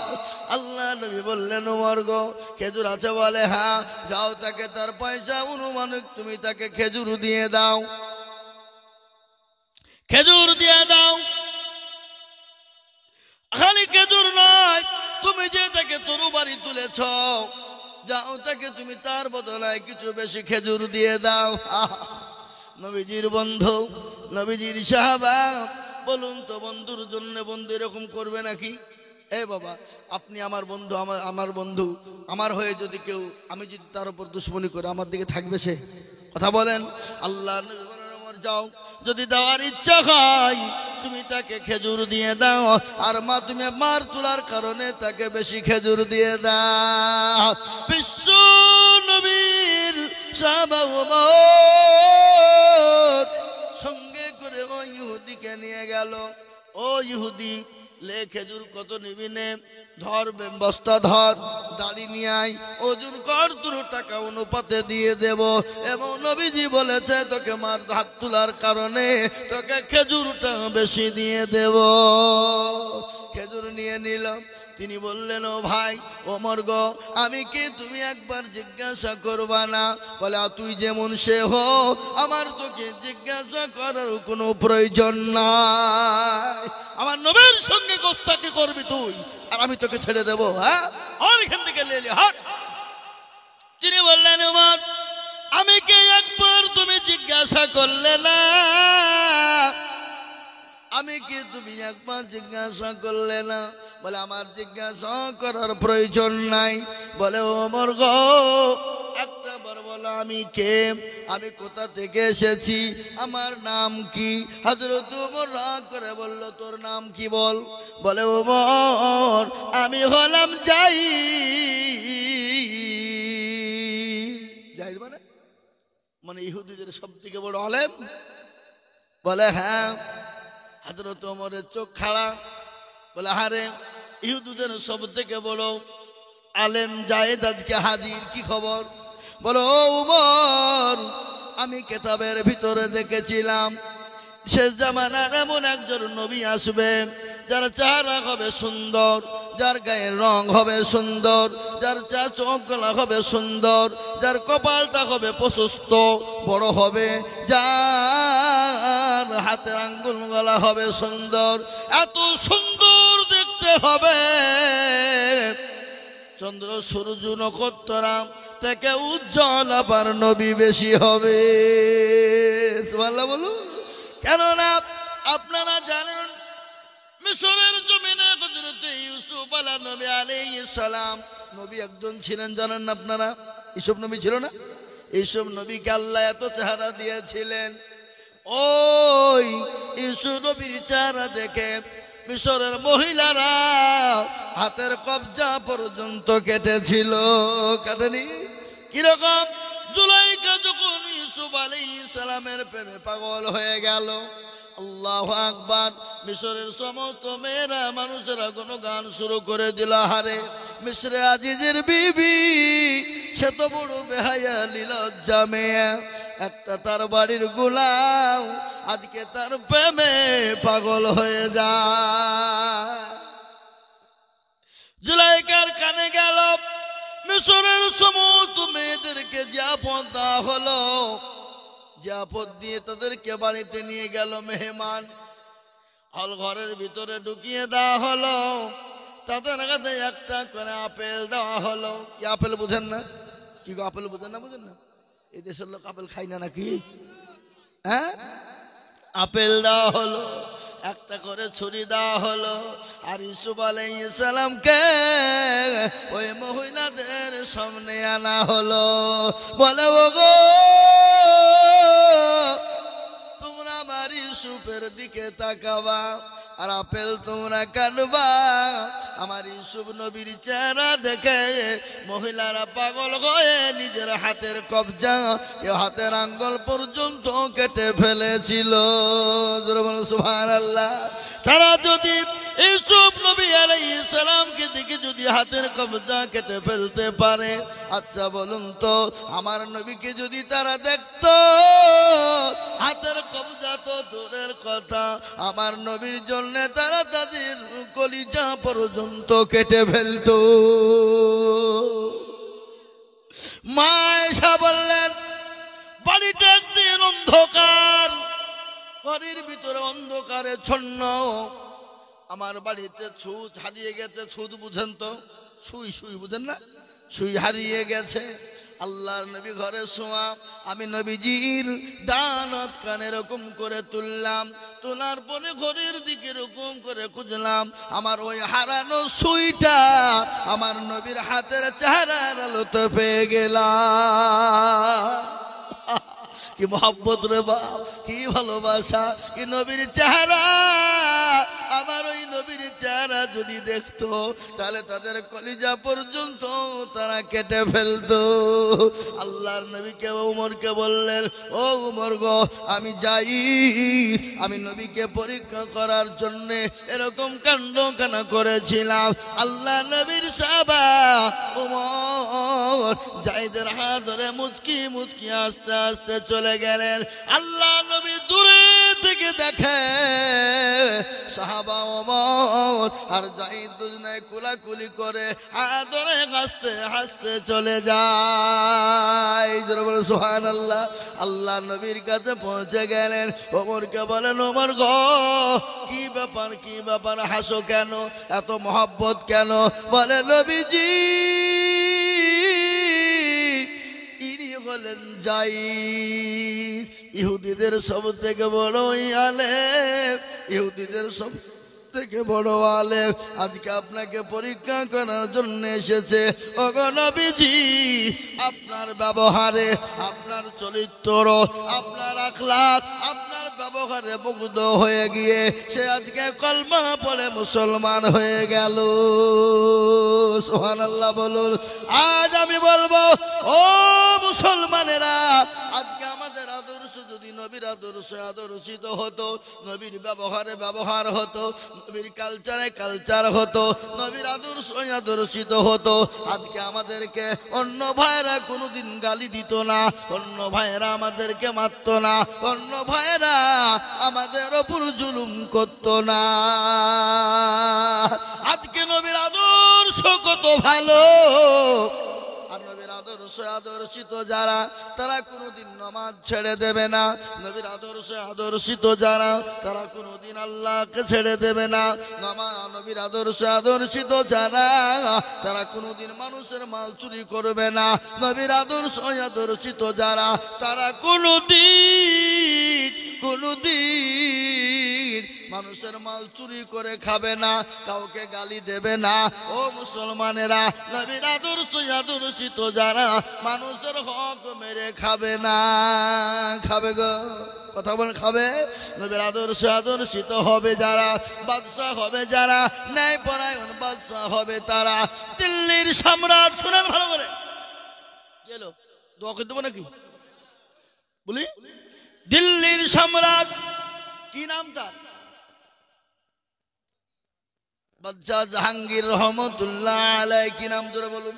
আল্লাহ নবী বললেন, ওমর গো, খেজুর আছে? বলে হ্যাঁ। যাও, তাকে তার পয়সা অনুমানিক তুমি তাকে খেজুর দিয়ে দাও, খেজুর দিয়ে দাও। খালি খেজুর নয়, তুমি যে তাকে তরু বাড়ি তুলেছ, যাও তাকে তুমি তার বদলায় কিছু বেশি খেজুর দিয়ে দাও। নবীজির বন্ধু, নবীজির সাহাবা, বলুন তো, বন্ধুর জন্য বন্ধু এরকম করবে নাকি? এ বাবা, আপনি আমার বন্ধু, আমার বন্ধু, আমার হয়ে যদি কেউ, আমি যদি তার উপর দুশ্মনী করে, আমার দিকে থাকবে সে? কথা বলেন। আল্লাহ নবী বলেন, ওমর যাও, যদি দেওয়ার ইচ্ছা হয় তুমি তাকে খেজুর দিয়ে দাও, আর মা তুমি মার তোলার কারণে তাকে বেশি খেজুর দিয়ে দাও। বিশ্ব নবীর সাহাবা ওমর সঙ্গে করে ওই ইহুদিকে নিয়ে গেল। ও ইহুদি, লে খেজুর কত নিবি নে, ধর বস্তা, ধর, দাড়ি নিয়ে আয়, ওজন কর, তোর টাকা অনুপাতে দিয়ে দেব। এবং নবীজি বলেছে, তোকে মার হাত তোলার কারণে তোকে খেজুরটা বেশি দিয়ে দেব। খেজুর নিয়ে নিলাম। তিনি বললেন, ও ভাই ওমর গো, আমি কি, তুমি একবার জিজ্ঞাসা করবা না? বলে, তুই যেমন সে হো, আমার তোকে জিজ্ঞাসা করার কোনো প্রয়োজন নাই। আমার নবীর সঙ্গে গোস্তাকি করবি তুই, আর আমি তোকে ছেড়ে দেবো? হ্যাঁ, আর এখান থেকে লেলি হাট। তিনি বললেন, ওমর, আমি কি একবার তুমি জিজ্ঞাসা করলে না? আমি কি তুমি একবার জিজ্ঞাসা করলে না? বলে আমার জিজ্ঞাসা করার প্রয়োজন নাই। বলে ওমর গো একটা বার বলো আমি কে, আমি কোথা থেকে এসেছি, আমার নাম কি? হযরত ওমর রাগ করে বলল তোর নাম কি বল? বলে ওমর আমি হলাম জাহিদ মানে মানে ইহুদিদের সব থেকে বড় আলেম। বলে হ্যাঁ। হযরত ওমরের চোখ খাড়া। বলে আরে ইহুদিদের সব থেকে বড় আলেম জায়েদ আজকে হাজির, কি খবর? বলো ওমর আমি কিতাবের ভিতরে দেখেছিলাম শেষ জামানার এমন একজন নবী আসবে যার চেহারা হবে সুন্দর, যার গায়ের রং হবে সুন্দর, যার চোখগুলা হবে সুন্দর, যার কপালটা হবে প্রশস্ত বড় হবে, যার হাতের আঙ্গুলগুলা হবে সুন্দর, এত সুন্দর দেখতে হবে চন্দ্র সূর্য নক্ষত্র থেকে উজ্জ্বল আবার নবী বেশি হবে। সুবহানাল্লাহ বলুন। কেননা আপনারা জানেন মিশরের জমিনে হযরত ইউসুফ আলাইহিস সালাম নবী একজন ছিলেন, জানেন না আপনারা? ইউসুফ নবী ছিল না? ইউসুফ নবীকে আল্লাহ এত চেহারা দিয়েছিলেন, ওই ইউসুফ নবীর চেহারা দেখে মিশরের মহিলারা হাতের কবজা পর্যন্ত কেটেছিল। কাটেনি? কিরকম? জুলাইখা যখন ইউসুফ আলাইহিস সালামের প্রেমে পাগল হয়ে গেল, আল্লাহু আকবার, মিশরের সমস্ত মেয়েরা মানুষেরা কোনো গান শুরু করে দিল। হারে মিশরে আজিজের বিবি সে তো বড় বেহায়া লজ্জা মেয়ে, একটা তার বাড়ির গোলাম আজকে তার প্রেমে পাগল হয়ে যায়। জুলাইখার কানে গেল মিশরের সমস্ত মেয়েদেরকে যে আপদ দেওয়া হলো, যে আপদ দিয়ে তাদেরকে বাড়িতে নিয়ে গেল মেহমান, হল ঘরের ভিতরে ঢুকিয়ে দেওয়া হলো, তাদের কাছে একটা করে আপেল দেওয়া হলো। কি আপেল বুঝেন না? কি আপেল বুঝেন না? বুঝেন না? এই দেশের লোক আপেল খাই না নাকি? হ্যাঁ, আপেল দেওয়া হলো, একটা করে ছুরি দেওয়া হলো, আর ইউসুফ আলাইহিস সালামকে ওই মহিলাদের সামনে আনা হলো। বলে ওগো তোমরা আমার ইউসুফের দিকে তাকাবা আর আপেল তোমরা কাটবা। আমার ইউসুফ নবীর চেহারা দেখে মহিলারা পাগল হয়ে নিজের হাতের কবজা হাতের আঙ্গুল পর্যন্ত কেটে ফেলেছিল। সুবহানাল্লাহ। তারা যদি ইউসুফ নবী আলাইহিস সালামকে দেখে যদি হাতের কবজা কেটে ফেলতে পারে, আচ্ছা বলুন তো আমার নবীকে যদি তারা দেখতো হাতের কবজা তো দূরের কথা, আমার নবীর জন্য তারা তাদের কলিজা পর্যন্ত কেটে ফেলতো। মা আয়েশা বললেন বাড়িটা একদিন অন্ধকার, বাড়ির ভিতরে অন্ধকারে ছন্ন, আমার বাড়িতে ছুঁচ হারিয়ে গেছে। ছুঁচ বুঝেন তো? সুই, সুই বুঝেন না? সুই হারিয়ে গেছে। আল্লাহর নবী ঘরে শোয়া, আমি নবীজির ডান হাত কানে এরকম করে তুললাম, তোলার পরে ঘরের দিকে এরকম করে খুঁজলাম, আমার ওই হারানো সুইটা আমার নবীর হাতের চেহারার আলোতে পেয়ে গেলাম। কি মহব্বত রে বাপ, কি ভালোবাসা, কি নবীর চেহারা। আমার ওই নবীর চেহারা যদি দেখতো তাহলে তাদের কলিজা পর্যন্ত তারা কেটে ফেলতো। আল্লাহর নবীকে উমরকে বললেন, ও উমর গো আমি যাই, আমি নবীকে পরীক্ষা করার জন্য এরকম কাণ্ড কানা করেছিলাম। আল্লাহ নবীর সাহাবা উমর জায়েদের হাত ধরে মুচকি মুচকি আস্তে আস্তে চলে গেলেন। আল্লাহ নবী দূরে থেকে দেখে সাহাবা ওমর আর জায়েদ দুজনে কুলাকুলি করে হাত ধরে হাসতে হাসতে চলে যায়। সুবহানাল্লাহ। আল্লাহ নবীর কাছে পৌঁছে গেলেন, ওমরকে বলেন, ওমর গো কি ব্যাপার, কি ব্যাপার, হাসো কেন, এত মহব্বত কেন? বলে নবীজি ইনি হলেন জায়েদ। ইহুদিদের সব থেকে বড় আলেম, ইহুদিদের সব থেকে বড় আলেম আজকে আপনাকে পরীক্ষা করার জন্য এসেছে। ওগো নবীজি, আপনার ব্যবহারে, আপনার চরিত্র, আপনার আখলাক, আপনার ব্যবহারে মুগ্ধ হয়ে গিয়ে সে আজকে কলমা পড়ে মুসলমান হয়ে গেল। সুবহানাল্লাহ বলুন। আজ আমি বলবো, ও মুসলমানেরা, আজকে আমাদের আদর্শ যদি নবীর আদর্শে আদর্শিত হতো, নবীর ব্যবহারে ব্যবহার হতো, নবীর কালচারে কালচার হতো, নবীর আদর্শ আদর্শিত হতো, আজকে আমাদেরকে অন্য ভাইরা কোনোদিন গালি দিত না, অন্য ভাইরা আমাদেরকে মারত না, অন্য ভাইরা আমাদের ওপর জুলুম করত না। আজকে নবীর আদর্শ কত ভালো, আর নবীর আদর্শ আদর্শিত যারা, তারা কোনোদিন নামাজ ছেড়ে দেবে না। নবীর আদর্শ আদর্শিত যারা, তারা কোনোদিন আল্লাহকে ছেড়ে দেবে না। নবীর আদর্শ আদর্শিত যারা, তারা কোনোদিন মানুষের মাল চুরি করবে না। নবীর আদর্শ আদর্শিত যারা, তারা কোনোদিন মানুষের মাল চুরি করে খাবে না, কাউকে গালি দেবে না। ও মুসলমানেরা, নবীর আদর্শ আদর্শিত যারা, মানুষের হক মেরে খাবে না। খাবে গো, কথা বলেন, খাবে। নবীর আদর্শ আদর্শিত হবে যারা, বাদশাহ হবে যারা, ন্যায় পরায়ণ বাদশাহ হবে তারা। দিল্লির সম্রাট, শুনেন ভালো করে, গেল দোয়া করে দেবো নাকি বলি। দিল্লির সম্রাট, কি নাম তার? বাদশাহ জাহাঙ্গীর রহমতুল্লাহ আলাইহি। কি নাম ধরে বলুন?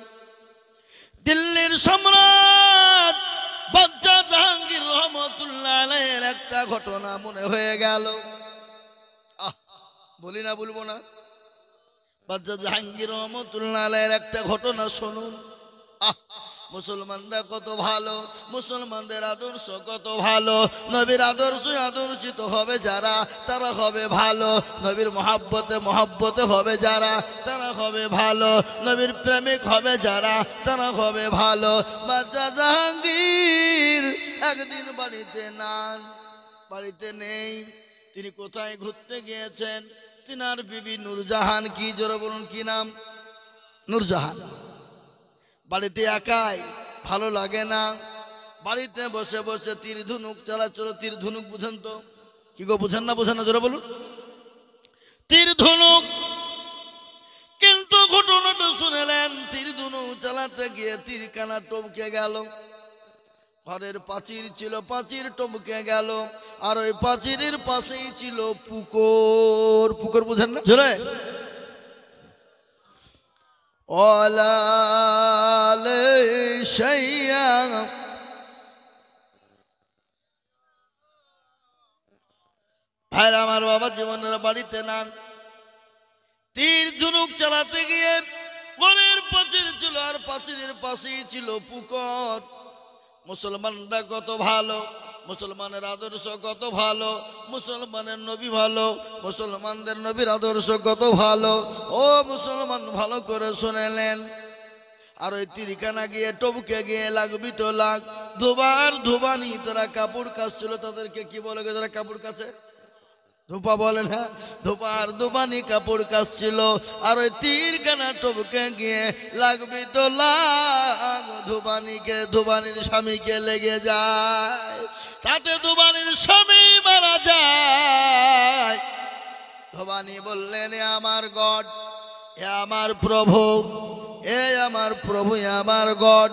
দিল্লির সম্রাট বাদশাহ জাহাঙ্গীর রহমতুল্লাহ আলাইহির একটা ঘটনা মনে হয়ে গেল। বলি না, বলবো না? বাদশাহ জাহাঙ্গীর রহমতুল্লাহ আলাইহির একটা ঘটনা শুনুন। মুসলমানরা কত ভালো, মুসলমানদের আদর্শ কত ভালো। নবীর আদর্শ আদর্শিত হবে যারা, তারা হবে ভালো। নবীর মহাব্বতে মহাব্বতে হবে যারা, তারা হবে ভালো। নবীর প্রেমিক হবে যারা, তারা হবে ভালো। বাদশাহ জাহাঙ্গীর একদিন বাড়িতে নেই। তিনি কোথায় ঘুরতে গিয়েছেন? তিনার বিবি নূরজাহান, কি জোরে বলুন, কি নাম? নূরজাহান। বাড়িতে একাই, ভালো লাগে না। বাড়িতে বসে বসে তীর ধনুক চালাচ্ছিল। তীর ধনুক বুঝেন তো? কি গো, বুঝেন না? বুঝেন না, জোরে বলুন। তীর ধনুক। কিন্তু ঘটনাটা শুনেলেন, তীর ধনুক চালাতে গিয়ে তীর কানা টমকে গেল। ঘরের প্রাচীর ছিল, প্রাচীর টমকে গেল। আর ওই প্রাচীরের পাশেই ছিল পুকুর। পুকুর বুঝেন না? জোরে। ভাইরা আমার, বাবা জীবনের বাড়িতে নান। তীর ধনুক চালাতে গিয়ে ঘরের প্রাচীর ছিল, আর প্রাচীরের পাশেই ছিল পুকুর। মুসলমানরা কত ভালো, মুসলমানের আদর্শ কত ভালো, মুসলমানের নবী ভালো, মুসলমানদের নবীর আদর্শ কত ভালো। ও মুসলমান, ভালো করে শুনেলেন। আর ওই তীরখানা গিয়ে টবকে গিয়ে লাগবি তো লাগ। ধোবার ধোবানি, তারা কাপড় কাচছিল। তাদেরকে কি বলে গো যারা কাপড় কাচে? ধোপা বলে না? ধোপার ধোবানি কাপড় কাচছিল। আর ওই তীরখানা টবকে গিয়ে লাগবি তো লাগ। ধোবানিকে, ধোবানির স্বামীকে লেগে যায়, তাতে ধোবানির স্বামী মারা যায়। ধোবানি বললেন, এ আমার গড, এ আমার প্রভু, এ আমার প্রভু, এ আমার গড,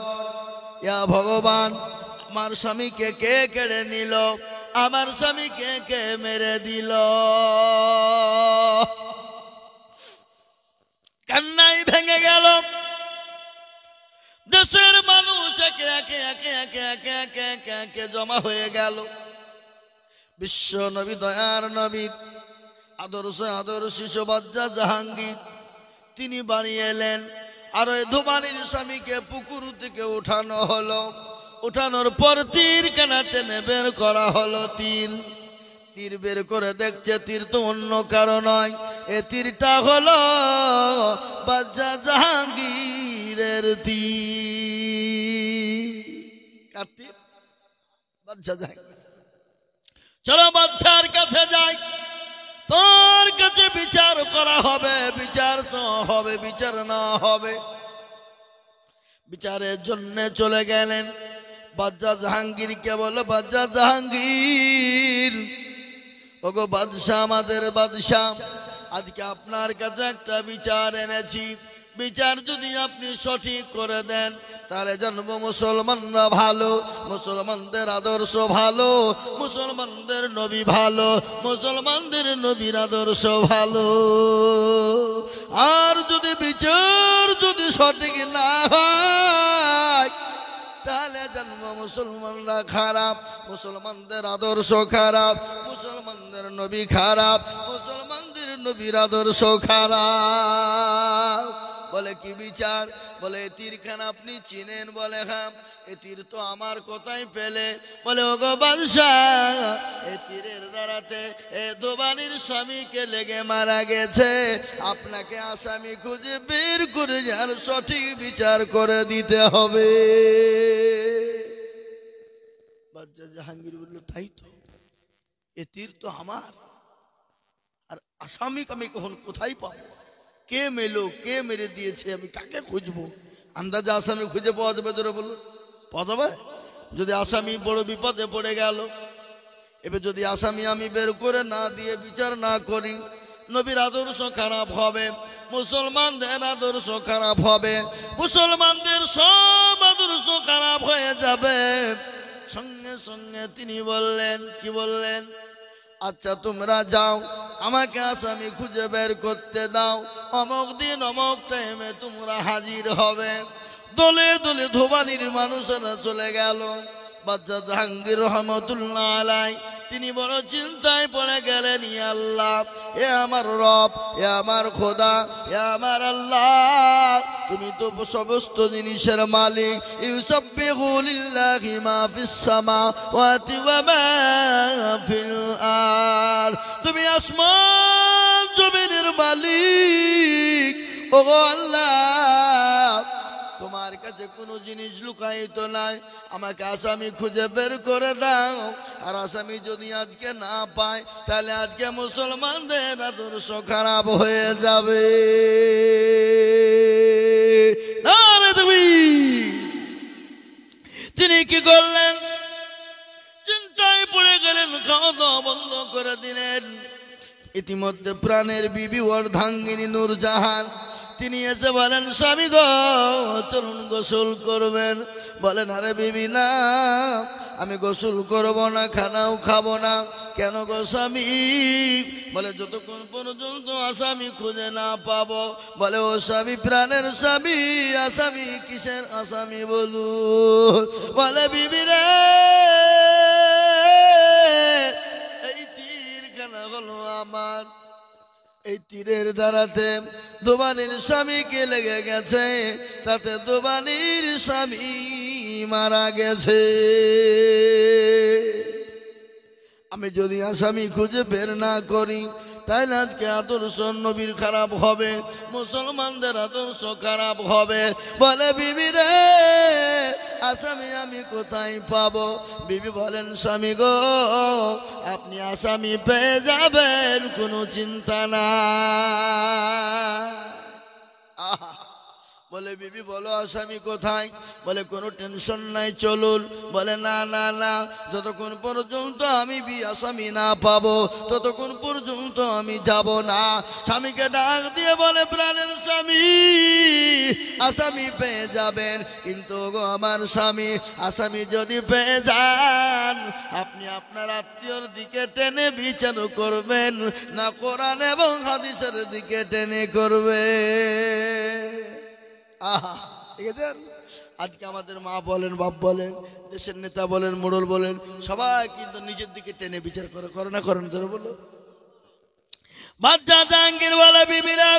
ইয়া ভগবান, আমার স্বামীকে কে কেড়ে নিল? আমার স্বামীকে কে মেরে দিল? কান্নাই ভেঙে গেল। দেশের মানুষ একে একে একে একে একে একে একে একে জমা হয়ে গেল। বিশ্ব নবী, দয়ার নবী, আদর্শ আদর্শিত বাদশাহ জাহাঙ্গীর, তিনি বাড়ি এলেন। আর ওই ধোবানির স্বামীকে পুকুর থেকে উঠানো হলো। উঠানোর পর তীর কানা টেনে বের করা হলো। তীর বের করে দেখছে, তীর তো অন্য কারো নয়, এ তীরটা হলো বাদশাহ জাহাঙ্গীরের তীর। বাদশাহ জাহাঙ্গীর চলো বাদশার কাছে যাই, তোর কাছে বিচার করা হবে, বিচার হবে বিচার না হবে। বিচারের জন্য চলে গেলেন। বাদশাহ জাহাঙ্গীরকে বলল, বাদশাহ জাহাঙ্গীর, ওগো বাদশাহ, আমাদের বাদশাহ, আজকে আপনার কাছে একটা বিচার এনেছি। বিচার যদি আপনি সঠিক করে দেন তাহলে জানবো মুসলমানরা ভালো, মুসলমানদের আদর্শ ভালো, মুসলমানদের নবী ভালো, মুসলমানদের নবীর আদর্শ ভালো। আর যদি বিচার যদি সঠিক না হয় তাহলে জানবো মুসলমানরা খারাপ, মুসলমানদের আদর্শ খারাপ, মুসলমানদের নবী খারাপ, মুসলমানদের নবীর আদর্শ খারাপ। বলে কি বিচার? বলে এ তীরখানা আপনি চিনেন? বলে হ্যাঁ। এ তীর তো আমার কোথায় পেলে? বলে ওগো বাদশাহ, এ তীরের দ্বারাতে এ দোবানির স্বামীকে লেগে মারা গেছে। আপনাকে আসামি খুঁজে বের করে যার সঠিক বিচার করে দিতে হবে। বাদশাহ জাহাঙ্গীর বলল, তাই তো, এ তীর তো আমার, আর আসামিকে আমি কখন কোথায় পাবো? কে মেলো, কে মেরে দিয়েছে, আমি কাকে খুঁজবো? আন্দাজে আসামি খুঁজে পাওয়া যাবে? ধরে বললো পাওয়া যাবে? যদি আসামি বড় বিপদে পড়ে গেল, এবার যদি আসামি আমি বের করে না দিয়ে বিচার না করি, নবীর আদর্শ খারাপ হবে, মুসলমানদের আদর্শ খারাপ হবে, মুসলমানদের সব আদর্শ খারাপ হয়ে যাবে। সঙ্গে সঙ্গে তিনি বললেন, কি বললেন? আচ্ছা তোমরা যাও, আমাকে আসামি খুঁজে বের করতে দাও, অমুক দিন অমুক টাইমে তোমরা হাজির হবে। দলে দলে ধোবানির মানুষেরা চলে গেল। বাদশাহ জাহাঙ্গীর রহমতুল্লাহ আলাইহি তিনি বড় চিন্তায় পড়ে গেলেন। ইয়া আল্লাহ, এ আমার রব, এ আমার খোদা, এ আমার আল্লাহ, তুমি তো সমস্ত জিনিসের মালিক। ইউসাব্বিহু লিল্লাহি মা ফিস সামাওয়াতি ওয়া মা ফিল আরদ, তুমি আসমান জমিনের মালিক। ওগো আল্লাহ, তোমার কাছে কোনো জিনিস লুকায়িত নাই, আমাকে আসামি খুঁজে বের করে দাও। আর আসামি যদি আজকে না পায় তাহলে আজকে মুসলমানদের আদর্শ খারাপ হয়ে যাবে। তিনি কি করলেন? চিন্তায় পড়ে গেলেন, খাওয়া দাওয়া বন্ধ করে দিলেন। ইতিমধ্যে প্রাণের বিবি অর্ধাঙ্গিনী নূরজাহান তিনি এসে বলেন, স্বামী গো চলুন গোসল করবেন। বলেন, আরে বিবি না, আমি গোসল করব না, খানাও খাবো না। কেন গো স্বামী? বলে যতক্ষণ পর্যন্ত আসামি খুঁজে না পাবো। বলে ও স্বামী, প্রাণের স্বামী, আসামি কিসের আসামি বলুন? বলে বিবি রে, এই তীরখানা হলো আমার, এই তীরের দ্বারাতে দোবানির স্বামীকে লেগে গেছে, তাতে দোবানির স্বামী মারা গেছে। আমি যদি আসামি খুঁজে বের না করি তাইলে আজকে আদর্শ নবীর খারাপ হবে, মুসলমানদের আদর্শ খারাপ হবে। বলে বিবি রে, আসামি আমি কোথায় পাবো? বিবি বলেন, স্বামী গো আপনি আসামি পেয়ে যাবেন, কোনো চিন্তা না। বলে বিবি বলো আসামি কোথায়? বলে কোনো টেনশন নাই, চলুন। বলে না না না, যতক্ষণ পর্যন্ত আমি আসামি না পাবো ততক্ষণ পর্যন্ত আমি যাব না। স্বামীকে ডাক দিয়ে বলে, প্রাণের স্বামী, আসামি পেয়ে যাবেন, কিন্তু গো আমার স্বামী, আসামি যদি পেয়ে যান আপনি আপনার আত্মীয়র দিকে টেনে বিচার করবেন না কোরআন এবং হাদিসের দিকে টেনে করবে। আহা, দেখেছেন? আজকে আমাদের মা বলেন, বাপ বলেন, দেশের নেতা বলেন, মোড়ল বলেন, সবাই কিন্তু নিজের দিকে টেনে বিচার করে, করে না করেন? ধরে বলো। বাদশাহ জাহাঙ্গীর বলে, বিবিরা,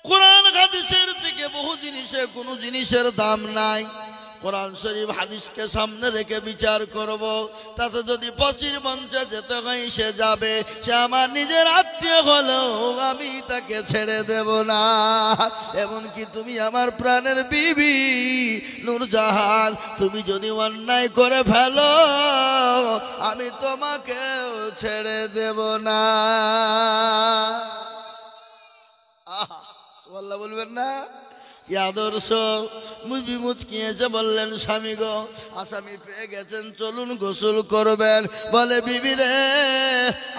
কোরআন হাদিসের থেকে বহু জিনিসে কোনো জিনিসের দাম নাই। কোরআন শরীফ হাদিসকে সামনে রেখে বিচার করব। তাতে যদি ফাঁসির মঞ্চে যেতে হয় সে যাবে, সে আমার নিজের আত্মীয় হলেও আমি তাকে ছেড়ে দেব না। এমনকি তুমি আমার প্রাণের বিবি নূরজাহান, তুমি যদি অন্যায় করে ফেলো আমি তোমাকেও ছেড়ে দেব না। আল্লাহ বলবেন না কি আদর্শ। মুচবি মুচকি এসে বললেন, স্বামী গো, আসামি পেয়ে গেছেন, চলুন গোসল করবেন। বলে, বিবি রে,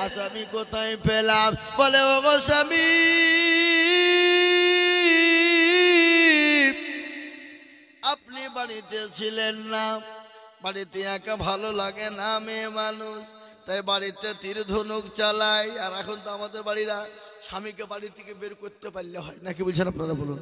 আসামি কোথায় পেলাম? বলে, ও গো স্বামী, আপনি বাড়িতে ছিলেন না, বাড়িতে একা ভালো লাগে না, মেয়ে মানুষ, তাই বাড়িতে তীর ধনুক চালাই। আর এখন তো আমাদের বাড়িরা স্বামীকে বাড়ি থেকে বের করতে পারলে হয় নাকি, বুঝছেন আপনারা? বলুন।